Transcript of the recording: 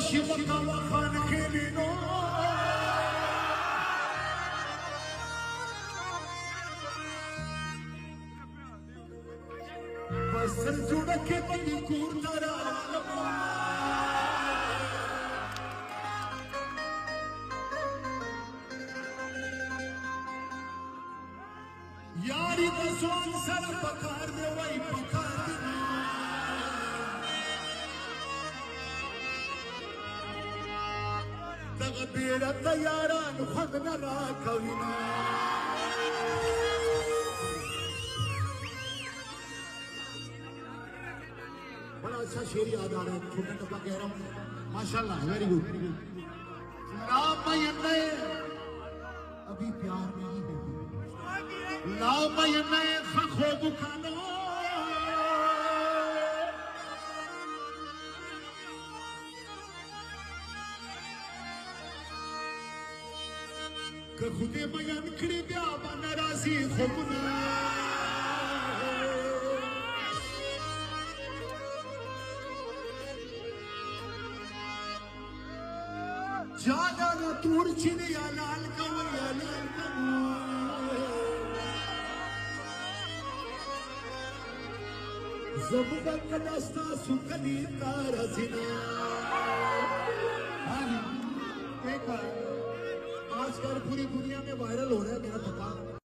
शिमकावा खान के दिनों बसल जुड़ के बड़ी कूर्तरा यारी बसवान सर पकार दे वही पकार दे तग बेड़ा तैयारान खुद न रा कविना बड़ा अच्छा शेर याद आ रहा है छोटा टप्पा कह रहा हूँ माशाल्लाह वेरी गुड लाभ मैं अभी प्यार नहीं है लाभ मैं खो बुखानो खुदे बयान खड़ी ब्या नाराजी खुबना जाना न तूर छिने या लाल कवया लाल जबदा कदास्ता सुकनी तारजिना एक बार आजकल पूरी दुनिया में वायरल हो रहा है मेरा पता